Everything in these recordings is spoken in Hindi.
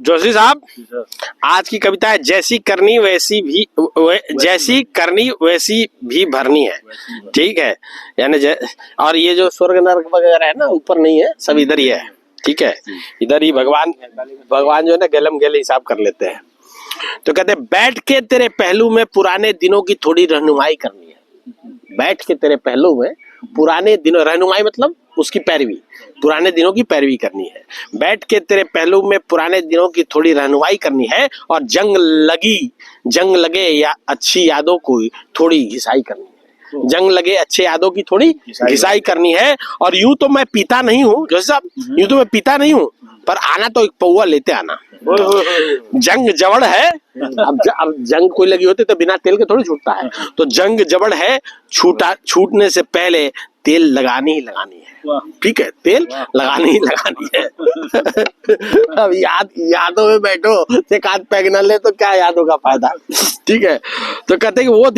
जोशी साहब, आज की कविता है जैसी करनी वैसी भी जैसी करनी वैसी भी भरनी है। ठीक है, यानी और ये जो स्वर्ग नरक वगैरह है ना, ऊपर नहीं है, सब इधर ही है। ठीक है, इधर ही भगवान जो है ना गलम गले हिसाब कर लेते हैं। तो कहते हैं बैठ के तेरे पहलू में पुराने दिनों की थोड़ी रहनुमाई करनी है। बैठ के तेरे पहलू में पुराने दिनों, रहनुमाई मतलब उसकी पैरवी, पुराने दिनों की पैरवी करनी है। बैठ के तेरे पहलू में पुराने दिनों की थोड़ी रहनुमाई करनी है और जंग लगे या अच्छी यादों को थोड़ी घिसाई करनी है। जंग लगे अच्छे यादों की थोड़ी घिसाई करनी है। और यूं तो मैं पीता नहीं हूँ जोशी साहब, यूं तो मैं पीता नहीं हूँ, पर आना तो एक पौवा लेते आना। जंग जबड़ है, अब जंग कोई लगी होती तो बिना तेल के थोड़ी छूटता है। तो जंग जबड़ है, छूटने से पहले तेल लगानी ही लगानी है। ठीक है, तेल लगानी ही लगानी है। अब यादों में बैठो, एक आध पैग न ले तो क्या यादों का फायदा। ठीक है, तो कहते हैं कि वो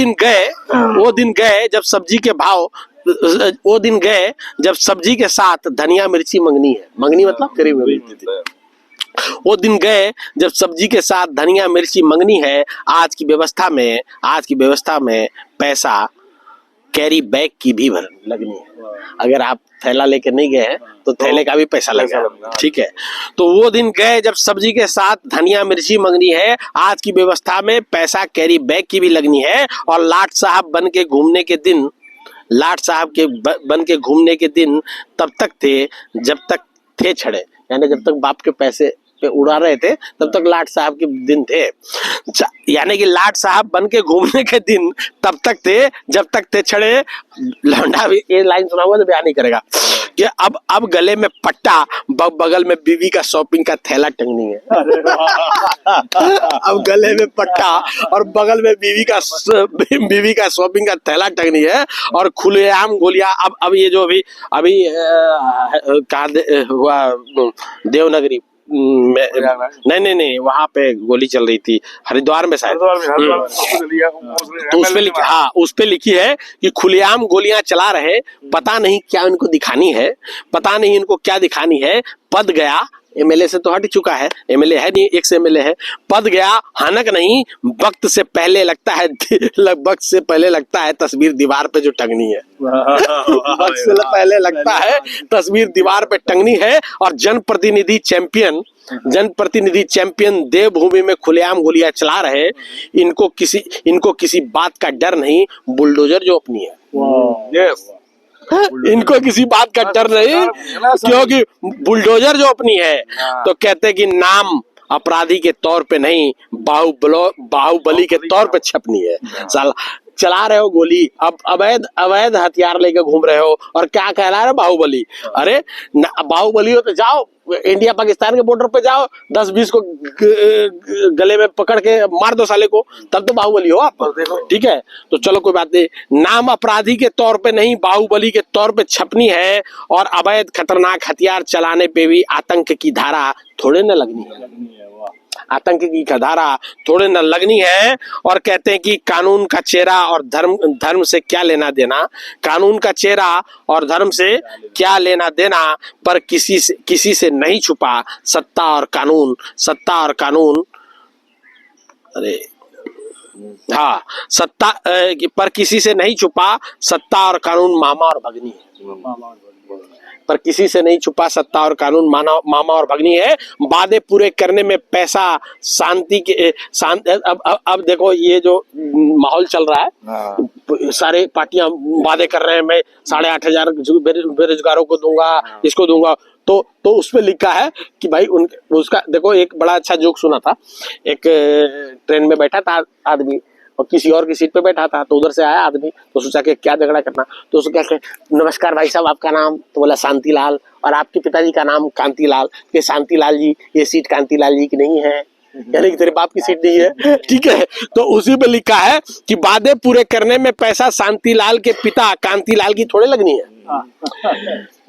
दिन गए जब सब्जी के भाव, वो दिन गए जब सब्जी के साथ धनिया मिर्ची मंगनी है। मंगनी मतलब करीब मिलती थी। वो दिन गए जब सब्जी के साथ धनिया मिर्ची मंगनी है। आज की व्यवस्था में पैसा कैरी बैग की भी लगनी है। अगर आप थैला लेके नहीं गए हैं तो थैले का भी पैसा लगेगा। ठीक है, तो वो दिन गए जब सब्जी के साथ धनिया मिर्ची मंगनी है। आज की व्यवस्था में पैसा कैरी बैग की भी लगनी है। और लाट साहब बन के घूमने के दिन तब तक थे जब तक थे छड़े, यानी जब तक बाप के पैसे पे उड़ा रहे थे तब तक लाट साहब के दिन थे। यानी कि लाट साहब बन के घूमने के दिन तब तक थे जब तक थे छड़े। लौंडा भी ये लाइन सुना हुआ तो बयान नहीं करेगा कि अब गले में पट्टा, बगल में बीवी का शॉपिंग का थैला टंगनी है। अब गले में पट्टा और बगल में बीवी का शॉपिंग का थैला टंगनी है। और खुलेआम गोलियां, अब ये जो अभी कहा हुआ देवनगरी नहीं वहां पे गोली चल रही थी, हरिद्वार में शायद। तो उस पे लिखी है कि खुलेआम गोलियां चला रहे, पता नहीं क्या इनको दिखानी है, पता नहीं इनको क्या दिखानी है। पद गया, एमएलए से तो हट चुका है, एमएलए है नहीं, एक से एमएलए है। पद गया हनक नहीं, वक्त से पहले लगता है तस्वीर दीवार पे जो टंगनी है। वक्त से पहले लगता है तस्वीर दीवार पे टंगनी है। और जनप्रतिनिधि चैंपियन देवभूमि में खुलेआम गोलियां चला रहे। इनको किसी बात का डर नहीं, बुलडोजर जो अपनी है। इनको किसी बात का डर नहीं, क्योंकि बुलडोजर जो अपनी है। तो कहते हैं कि नाम अपराधी के तौर पे नहीं, बाहुबली के तौर पे छपनी है। साला चला रहे हो गोली, अब अवैध हथियार लेकर घूम रहे हो और क्या कहला रहे बाहुबली। अरे बाहुबली हो तो जाओ इंडिया पाकिस्तान के बॉर्डर पे जाओ, 10-20 को गले में पकड़ के मार दो साले को, तब तो बाहुबली हो आप। ठीक है, तो चलो कोई बात नहीं। नाम अपराधी के तौर पे नहीं, बाहुबली के तौर पे छपनी है। और अवैध खतरनाक हथियार चलाने पे भी आतंक की धारा थोड़े न लगनी है। आतंक की धारा थोड़े न लगनी है। और कहते हैं कि कानून का चेहरा और धर्म से क्या लेना देना, कानून का चेहरा और धर्म से क्या लेना देना, पर किसी से नहीं छुपा सत्ता और कानून। अरे हाँ, पर किसी से नहीं छुपा सत्ता और कानून मामा और भगनी है। पर किसी से नहीं छुपा सत्ता और कानून मामा और भगनी है। वादे पूरे करने में पैसा अब देखो ये जो माहौल चल रहा है, सारे पार्टियां वादे कर रहे हैं, मैं 8,500 बेरोजगारों को दूंगा, इसको दूंगा। तो उस पे लिखा है कि भाई उसका देखो, एक बड़ा अच्छा जोक सुना था। एक ट्रेन में बैठा था आदमी और किसी और की सीट पे बैठा था, तो उधर से आया आदमी, तो सोचा कि क्या झगड़ा करना। तो उसको क्या कहे, नमस्कार भाई साहब, आपका नाम? तो बोला शांतिलाल। और आपके पिताजी का नाम? कांतिलाल। कि शांतिलाल जी, ये सीट कांतिलाल जी की नहीं है, यानी कि तेरे बाप की सीट नहीं है। ठीक है, तो उसी पे लिखा है कि वादे पूरे करने में पैसा शांतिलाल के पिता कांतिलाल की थोड़े लगनी है।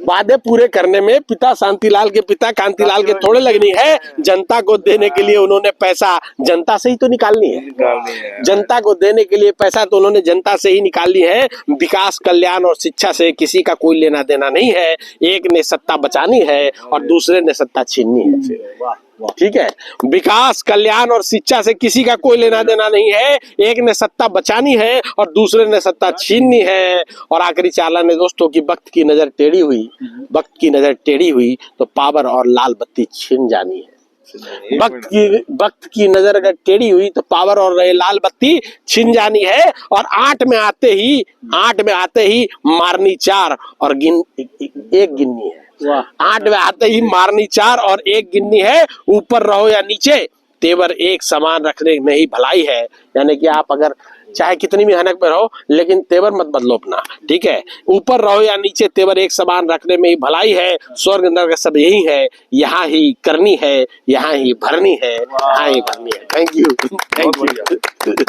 वादे पूरे करने में पिता शांतिलाल के पिता कांतिलाल के थोड़े लगनी है। जनता को देने के लिए उन्होंने पैसा जनता से ही तो निकालनी है। जनता को देने के लिए पैसा तो उन्होंने जनता से ही निकालनी है। विकास, कल्याण और शिक्षा से किसी का कोई लेना देना नहीं है। एक ने सत्ता बचानी है और दूसरे ने सत्ता छीननी है। ठीक है। विकास, कल्याण और शिक्षा से किसी का कोई लेना देना नहीं है। एक ने सत्ता बचानी है और दूसरे ने सत्ता छीननी है। और आखिरी चालन है दोस्तों कि वक्त की नजर टेढ़ी हुई, वक्त की नजर टेढ़ी हुई तो पावर और लाल बत्ती छिन जानी है। वक्त की नजर अगर टेढ़ी हुई तो पावर और लाल बत्ती छिन जानी है। और 8 में आते ही मारनी 4 और एक गिननी है। 8 में आते ही मारनी 4 और एक गिननी है। ऊपर रहो या नीचे तेवर एक समान रखने में ही भलाई है। यानी कि आप अगर चाहे कितनी भी हनक में रहो लेकिन तेवर मत बदलो अपना, ठीक है। ऊपर रहो या नीचे तेवर एक समान रखने में ही भलाई है। स्वर्ग नरक सब यही है, यहाँ ही करनी है, यहाँ ही भरनी है, यहाँ ही भरनी है। Thank you.